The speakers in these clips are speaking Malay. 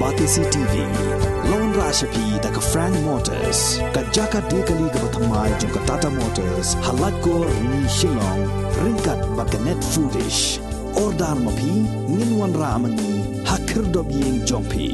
Batisi TV, Lone Rashapi da ka Frank Motors, ka Jaka Dekali ka Bathamai jong ka Tata Motors, Halatko ni Shillong, Ringkat Bakanet Foodish, Ordar Mapi, Ninwan Ramani, Hakir Dobyeng Jongpi.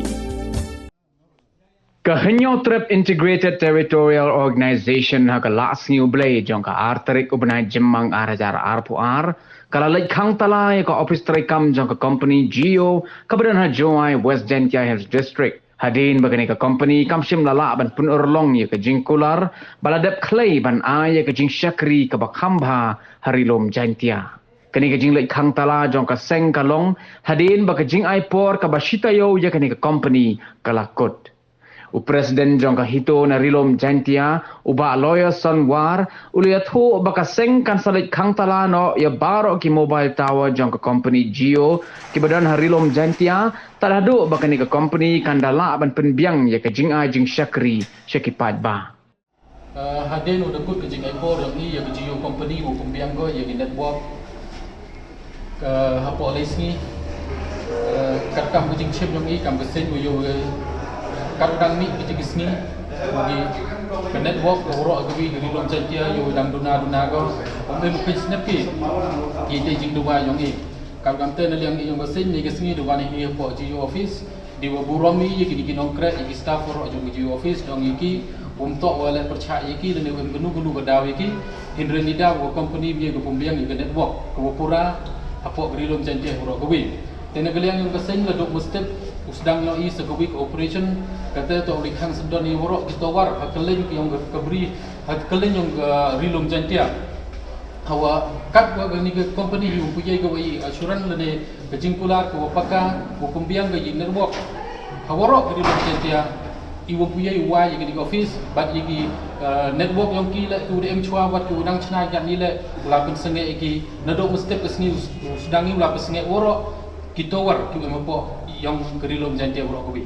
Kahanyo Trip Integrated Territorial Organization ha ka las new blade jong ka arterik ubnay jemang arajar arpuar kala lek khang talay ka office trikam jong ka company Geo kabadan ha joy West Gentia Hills District hadin bagani ka company kamsim lala ban pun urlong ye ka jingkular baladap clay ban ay ka jing shakri ka bakhamba harilom Gentia kani ka jing lek khang tala jong ka seng kalong hadin baka jing ay por ka basitayo ye kani ka company kalakot Presiden jongka hito na rilom Gentia uba lawyer Sanwar uliathu baka seng kan salit khang talano ya baro ki mobile tower jongka company Geo ki badan harilom Gentia taladu baka ni ka company kandala ban penbiang ya ka jing a jing shakri shakipat ba hadin udah kut ke jing aipor yang ni ya ke Geo company u penbiang go ya network ke hapo lesni katkam ke jing chip yang ni kam ke sen yo kadang ni kita kisni bagi network orang agwi dari dalam Gentia yo dang duna go ambil mungkin snap ki kita jing dua yang ni kadang tu nanti yang mesin ni kisni dua ni po Geo office di waburami ye kini nongkret ye staff orang jong Geo office dong iki untuk wallet percaya iki dan genu kedaw iki hindren nida wo company ye go pembiang ye network ko pura apo dari dalam Gentia orang agwi tenagaliang yang kesen ledok mustep sedang yang is sekewi operation kata tu oleh khang sedon ni worok kita war hakelin yang keberi hakelin yang rilom Gentia hawa kat wa ni ke company yu punya ke wai asuran lene ke jingkular ke wapaka hukum biang ke network haworok rilom Gentia iwo punya wai ke di office bat iki network yang ki la tu dem chua wat ku dang chna jan ni la lapin senge iki nadok mesti ke sini sedang ni lapin senge worok kita war ki mempo yang kerilom Gentia urok kowe